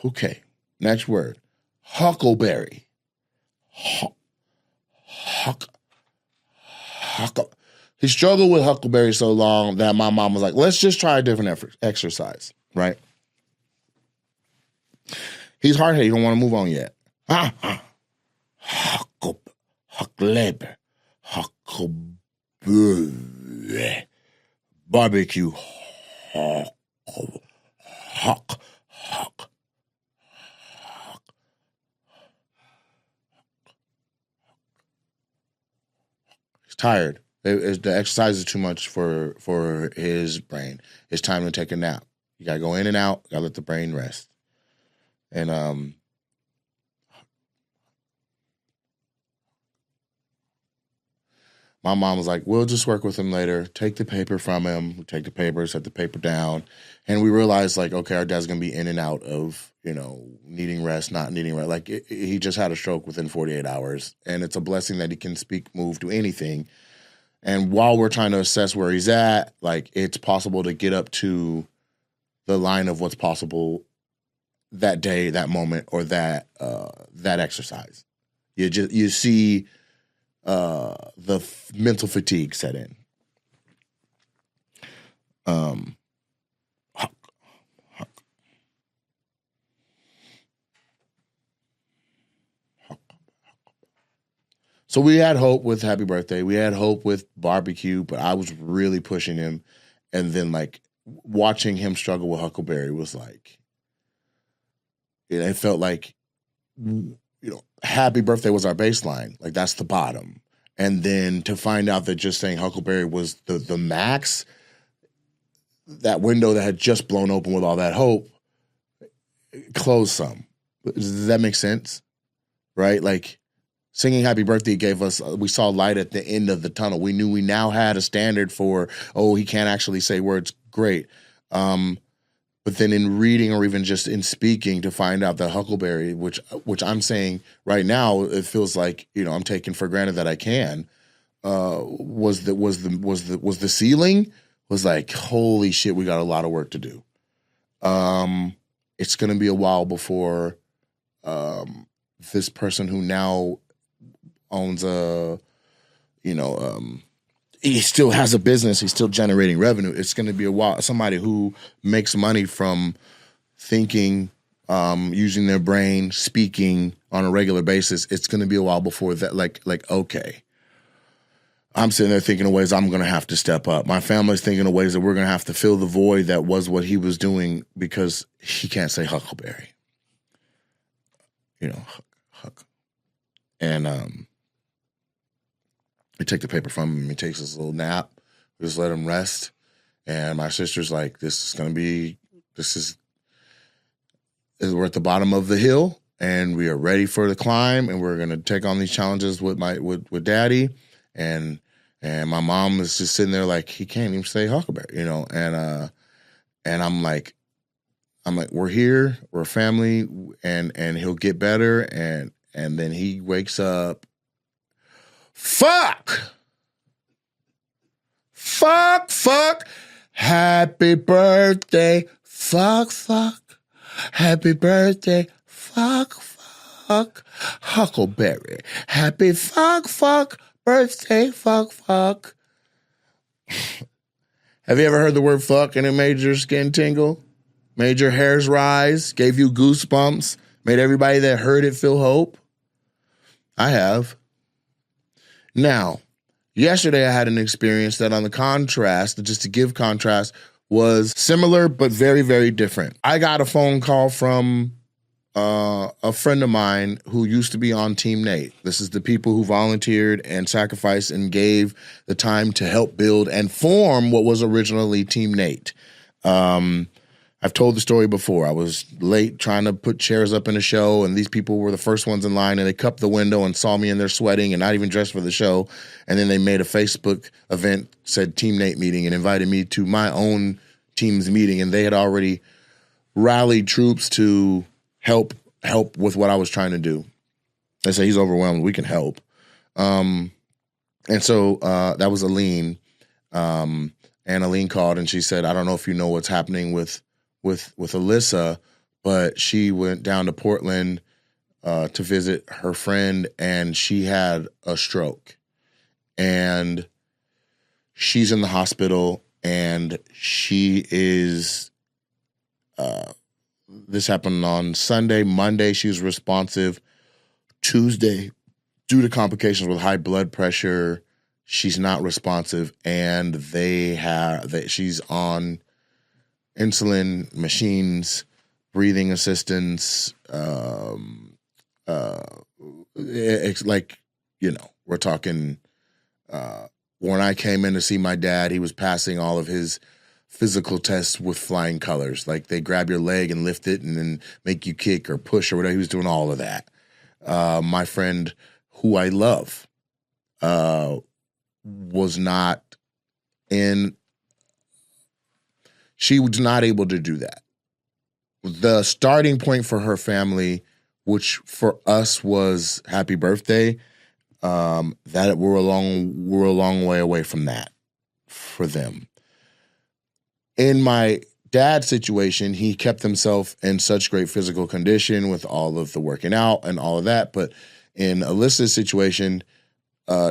Okay, next word. Huckleberry. He struggled with huckleberry so long that my mom was like, let's just try a different exercise, right? He's hard-headed. He don't want to move on yet. Huckleberry. Huckleberry. Barbecue. Huck. He's tired. The exercise is too much for his brain. It's time to take a nap. You gotta go in and out. Gotta let the brain rest. And my mom was like, we'll just work with him later. Take the paper from him. We take the paper, set the paper down. And we realized, like, okay, our dad's going to be in and out of, needing rest, not needing rest. Like, he just had a stroke within 48 hours. And it's a blessing that he can speak, move, do anything. And while we're trying to assess where he's at, like, it's possible to get up to the line of what's possible that day, that moment, or that exercise. You see the mental fatigue set in. So we had hope with Happy Birthday. We had hope with barbecue, but I was really pushing him. And then, like, watching him struggle with Huckleberry was like, it felt like, Happy Birthday was our baseline. Like, that's the bottom. And then to find out that just saying Huckleberry was the max, that window that had just blown open with all that hope, closed some. Does that make sense? Right? Like, singing Happy Birthday gave us, we saw light at the end of the tunnel. We knew we now had a standard for, he can't actually say words. Great. But then in reading or even just in speaking to find out that Huckleberry, which I'm saying right now, it feels like, I'm taking for granted that I can, was the ceiling, was like, holy shit, we got a lot of work to do. It's going to be a while before this person who now owns he still has a business, he's still generating revenue. It's going to be a while. Somebody who makes money from thinking, using their brain, speaking on a regular basis, it's going to be a while before that, like, okay. I'm sitting there thinking of ways I'm going to have to step up. My family's thinking of ways that we're going to have to fill the void that was what he was doing because he can't say Huckleberry. Huck. And we take the paper from him. He takes his little nap. We just let him rest. And my sister's like, we're at the bottom of the hill and we are ready for the climb and we're going to take on these challenges with daddy. And my mom is just sitting there like, he can't even say Huckleberry, and I'm like, we're here, we're a family, and he'll get better. And then he wakes up. Fuck. Happy birthday. Fuck. Happy birthday. Fuck. Huckleberry. Happy fuck. Birthday. Fuck. Have you ever heard the word fuck and it made your skin tingle? Made your hairs rise? Gave you goosebumps? Made everybody that heard it feel hope? I have. Now, yesterday I had an experience that on the contrast, just to give contrast, was similar but very, very different. I got a phone call from a friend of mine who used to be on Team Nate. This is the people who volunteered and sacrificed and gave the time to help build and form what was originally Team Nate. I've told the story before. I was late trying to put chairs up in a show, and these people were the first ones in line, and they cupped the window and saw me in there sweating and not even dressed for the show. And then they made a Facebook event, said Team Nate meeting, and invited me to my own team's meeting. And they had already rallied troops to help with what I was trying to do. They say he's overwhelmed. We can help. And so that was Aline. And Aline called and she said, I don't know if you know what's happening with Alyssa, but she went down to Portland to visit her friend, and she had a stroke. And she's in the hospital, and she is, this happened on Sunday. Monday, she was responsive. Tuesday, due to complications with high blood pressure, she's not responsive, and she's on insulin machines, breathing assistance. It's like, we're talking. When I came in to see my dad, he was passing all of his physical tests with flying colors. Like, they grab your leg and lift it and then make you kick or push or whatever. He was doing all of that. My friend, who I love, was not she was not able to do that. The starting point for her family, which for us was happy birthday, that we're a long way away from that for them. In my dad's situation, he kept himself in such great physical condition with all of the working out and all of that. But in Alyssa's situation,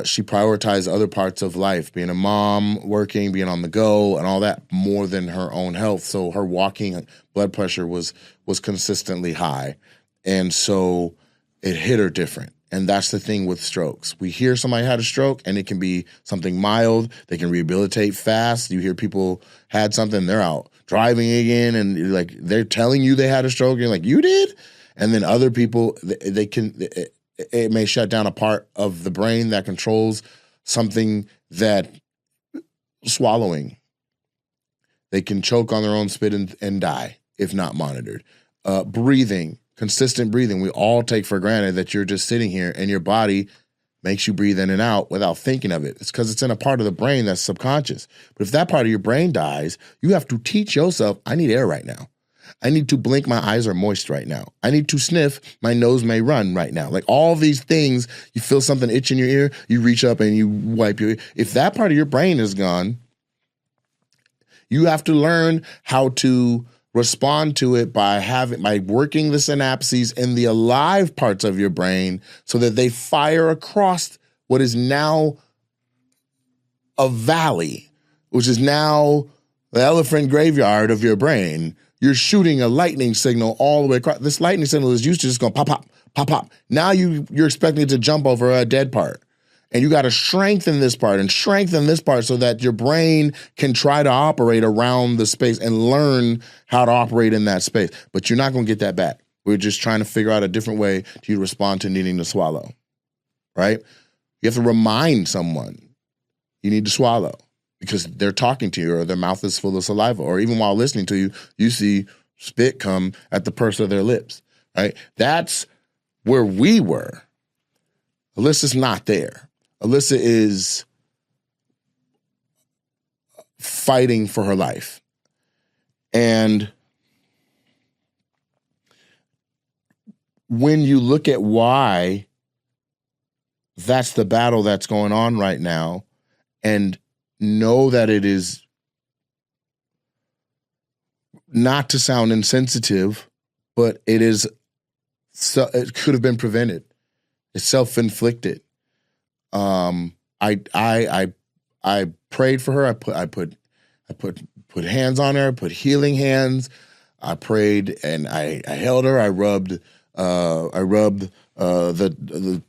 she prioritized other parts of life, being a mom, working, being on the go, and all that more than her own health. So her walking blood pressure was consistently high. And so it hit her different. And that's the thing with strokes. We hear somebody had a stroke, and it can be something mild. They can rehabilitate fast. You hear people had something, they're out driving again, and like they're telling you they had a stroke. And you're like, you did? And then other people, it may shut down a part of the brain that controls something that swallowing. They can choke on their own spit and die if not monitored. Breathing. Consistent breathing. We all take for granted that you're just sitting here and your body makes you breathe in and out without thinking of it. It's because it's in a part of the brain that's subconscious. But if that part of your brain dies, you have to teach yourself, I need air right now. I need to blink, my eyes are moist right now. I need to sniff, my nose may run right now. Like all these things, you feel something itch in your ear, you reach up and you wipe your ear. If that part of your brain is gone, you have to learn how to respond to it by working the synapses in the alive parts of your brain so that they fire across what is now a valley, which is now the elephant graveyard of your brain. You're shooting a lightning signal all the way across. This lightning signal is used to just going pop, pop, pop, pop. Now you're expecting it to jump over a dead part. And you got to strengthen this part and strengthen this part so that your brain can try to operate around the space and learn how to operate in that space. But you're not going to get that back. We're just trying to figure out a different way to respond to needing to swallow, right? You have to remind someone you need to swallow because they're talking to you or their mouth is full of saliva. Or even while listening to you, you see spit come at the purse of their lips, right? That's where we were. Alyssa's not there. Alyssa is fighting for her life. And when you look at why that's the battle that's going on right now and know that it is not to sound insensitive, but it could have been prevented. It's self-inflicted. I prayed for her. I put hands on her. I put healing hands. I prayed and I held her. I rubbed the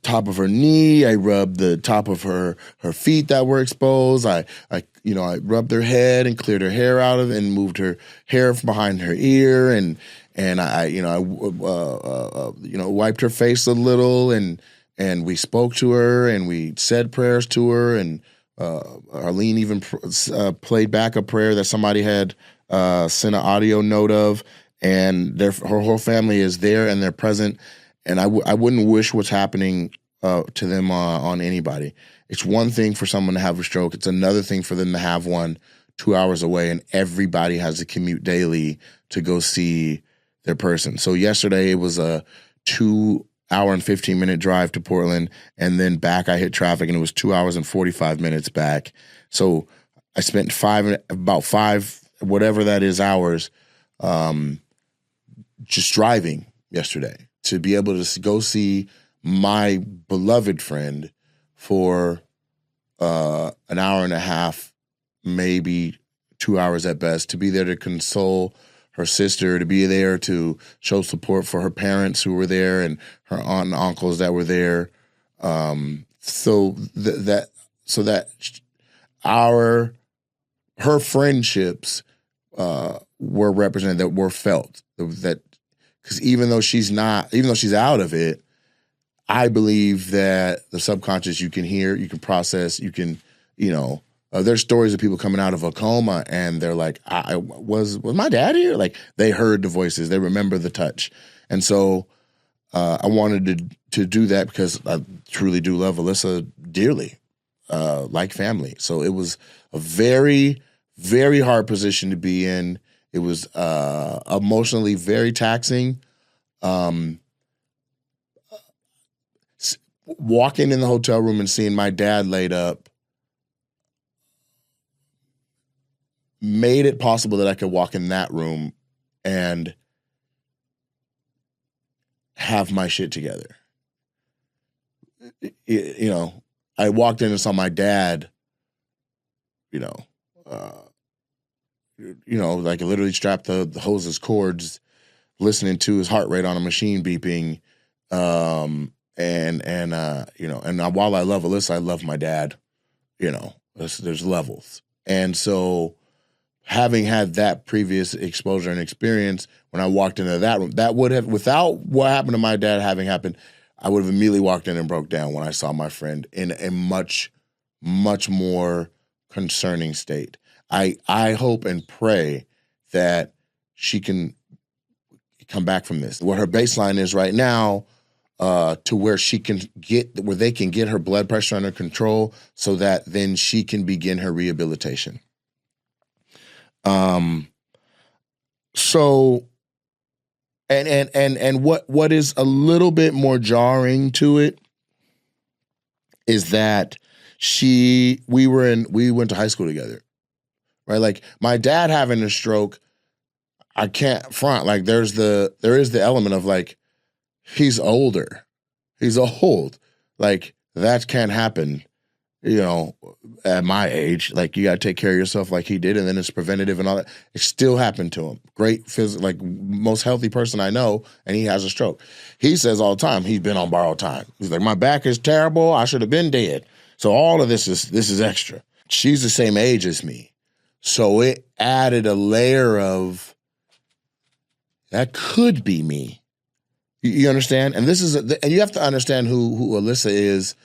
top of her knee. I rubbed the top of her feet that were exposed. I rubbed her head and cleared her hair out of it and moved her hair from behind her ear and I wiped her face a little and we spoke to her and we said prayers to her and Arlene even played back a prayer that somebody had sent an audio note of, and her whole family is there and they're present. And I wouldn't wish what's happening to them on anybody. It's one thing for someone to have a stroke. It's another thing for them to have one 2 hours away, and everybody has to commute daily to go see their person. So yesterday it was a 2 hour and 15-minute drive to Portland, and then back I hit traffic, and it was 2 hours and 45 minutes back. So I spent about five, whatever that is, hours just driving yesterday to be able to go see my beloved friend for an hour and a half, maybe 2 hours at best, to be there to console her sister, to be there to show support for her parents who were there and her aunt and uncles that were there. So that her friendships were represented, that were felt, that because even though she's out of it, I believe that the subconscious, you can hear, you can process, you can, there's stories of people coming out of a coma and they're like, was my dad here? Like, they heard the voices, they remember the touch. And so I wanted to do that because I truly do love Alyssa dearly, like family. So it was a very, very hard position to be in. It was emotionally very taxing. Walking in the hotel room and seeing my dad laid up made it possible that I could walk in that room and have my shit together. I walked in and saw my dad, like literally strapped the hoses cords, listening to his heart rate on a machine beeping. And while I love Alyssa, I love my dad. There's levels. And so having had that previous exposure and experience, when I walked into that room, that would have, without what happened to my dad having happened, I would have immediately walked in and broke down when I saw my friend in a much, much more concerning state. I hope and pray that she can come back from this. What her baseline is right now, to where they can get her blood pressure under control so that then she can begin her rehabilitation. So, and what is a little bit more jarring to it is that we went to high school together, right? Like, my dad having a stroke, I can't front. Like, there is the element of, like, he's older. He's old. Like, that can't happen, at my age. Like, you got to take care of yourself like he did, and then it's preventative and all that. It still happened to him. Great like, most healthy person I know, and he has a stroke. He says all the time he's been on borrowed time. He's like, my back is terrible. I should have been dead. So all of this is extra. She's the same age as me. So it added a layer of, that could be me. You understand? And and you have to understand who Alyssa is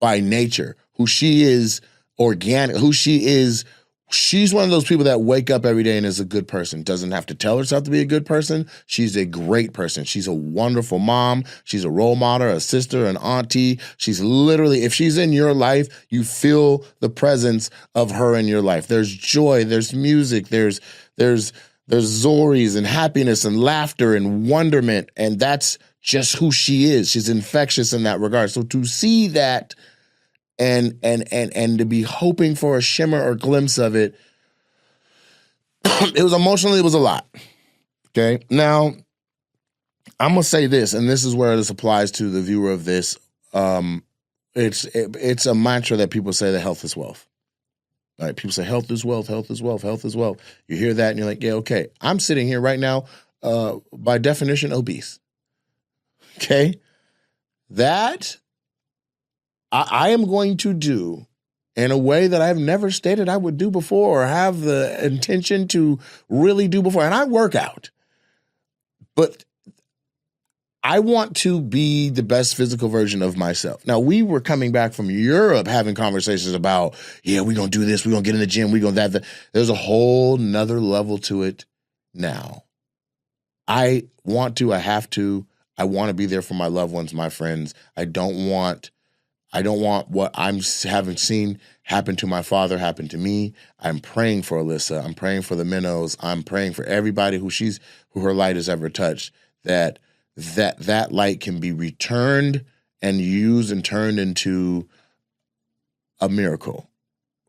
by nature, who she is organic, who she is. She's one of those people that wake up every day and is a good person. Doesn't have to tell herself to be a good person. She's a great person. She's a wonderful mom. She's a role model, a sister, an auntie. She's literally, if she's in your life, you feel the presence of her in your life. There's joy, there's music, there's Zories and happiness and laughter and wonderment, and that's just who she is. She's infectious in that regard. So to see that and to be hoping for a shimmer or glimpse of it, it was a lot. Okay, now I'm gonna say this, and this is where this applies to the viewer of this. It's a mantra that people say that health is wealth. All right, people say health is wealth, health is wealth, health is wealth. You hear that and you're like, yeah, okay. I'm sitting here right now, by definition, obese. Okay? That I am going to do in a way that I've never stated I would do before or have the intention to really do before. And I work out. But I want to be the best physical version of myself. Now, we were coming back from Europe having conversations about, yeah, we're going to do this, we're going to get in the gym, we're going to that. There's a whole nother level to it now. I want to, I have to, I want to be there for my loved ones, my friends. I don't want what I'm having seen happen to my father happen to me. I'm praying for Alyssa. I'm praying for the Minnows. I'm praying for everybody who her light has ever touched, that light can be returned and used and turned into a miracle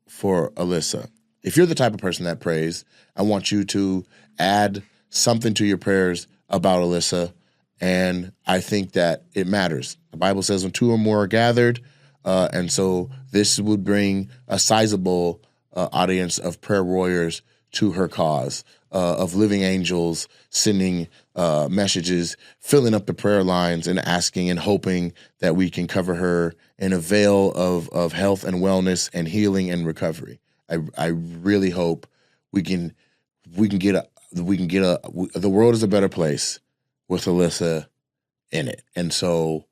for Alyssa. If you're the type of person that prays, I want you to add something to your prayers about Alyssa, and I think that it matters. The Bible says when two or more are gathered, and so this would bring a sizable audience of prayer warriors to her cause, of living angels sending messages, filling up the prayer lines and asking and hoping that we can cover her in a veil of health and wellness and healing and recovery. I really hope we can get the world is a better place with Alyssa in it. And so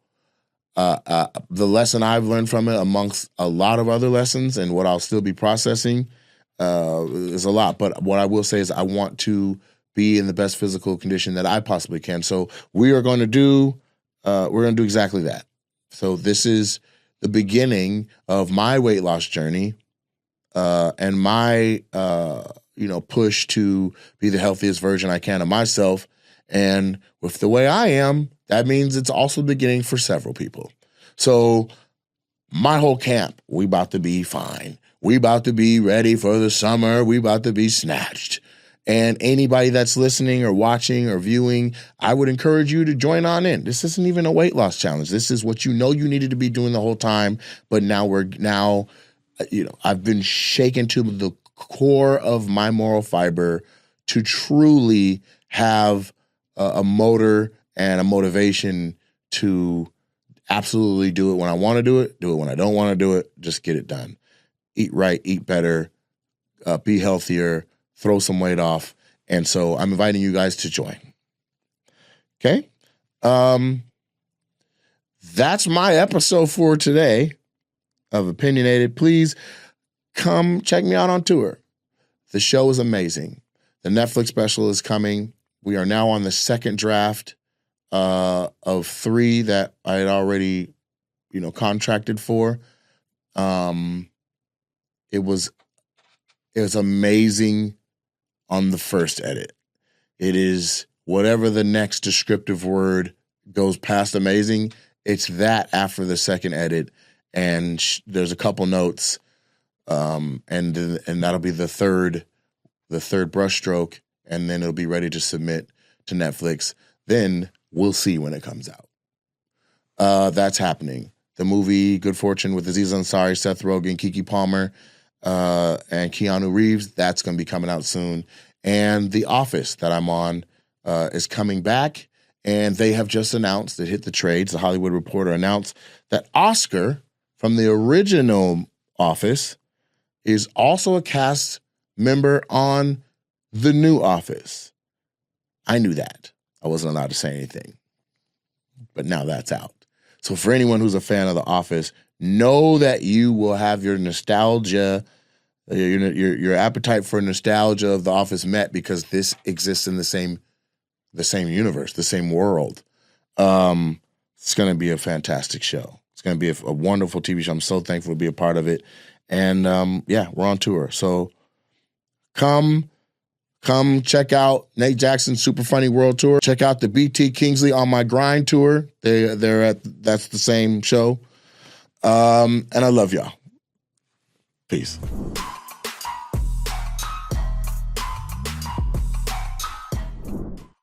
the lesson I've learned from it, amongst a lot of other lessons and what I'll still be processing, is a lot. But what I will say is I want to be in the best physical condition that I possibly can. So we're going to do exactly that. So this is the beginning of my weight loss journey, and my push to be the healthiest version I can of myself. And with the way I am, that means it's also the beginning for several people. So my whole camp, we about to be fine. We about to be ready for the summer. We about to be snatched. And anybody that's listening or watching or viewing, I would encourage you to join on in. This isn't even a weight loss challenge. This is what you needed to be doing the whole time. But now I've been shaken to the core of my moral fiber to truly have a motor and a motivation to absolutely do it when I want to do it when I don't want to do it, just get it done. Eat right, eat better, be healthier, throw some weight off. And so I'm inviting you guys to join. Okay? That's my episode for today of Opinionated. Please come check me out on tour. The show is amazing. The Netflix special is coming. We are now on the second draft of 3 that I had already, contracted for. It was amazing on the first edit. It is whatever the next descriptive word goes past amazing. It's that after the second edit, and there's a couple notes, and that'll be the third brushstroke, and then it'll be ready to submit to Netflix. Then we'll see when it comes out. That's happening. The movie Good Fortune with Aziz Ansari, Seth Rogen, Keke Palmer, and Keanu Reeves, that's going to be coming out soon. And The Office that I'm on is coming back, and they have just announced, it hit the trades, the Hollywood Reporter announced that Oscar from the original Office is also a cast member on the new Office. I knew that. I wasn't allowed to say anything. But now that's out. So for anyone who's a fan of The Office, know that you will have your nostalgia, your appetite for nostalgia of The Office met, because this exists in the same universe, the same world. It's going to be a fantastic show. It's going to be a wonderful TV show. I'm so thankful to be a part of it. And we're on tour. So come check out Nate Jackson's Super Funny World Tour. Check out the BT Kingsley On My Grind tour. That's the same show. And I love y'all. Peace.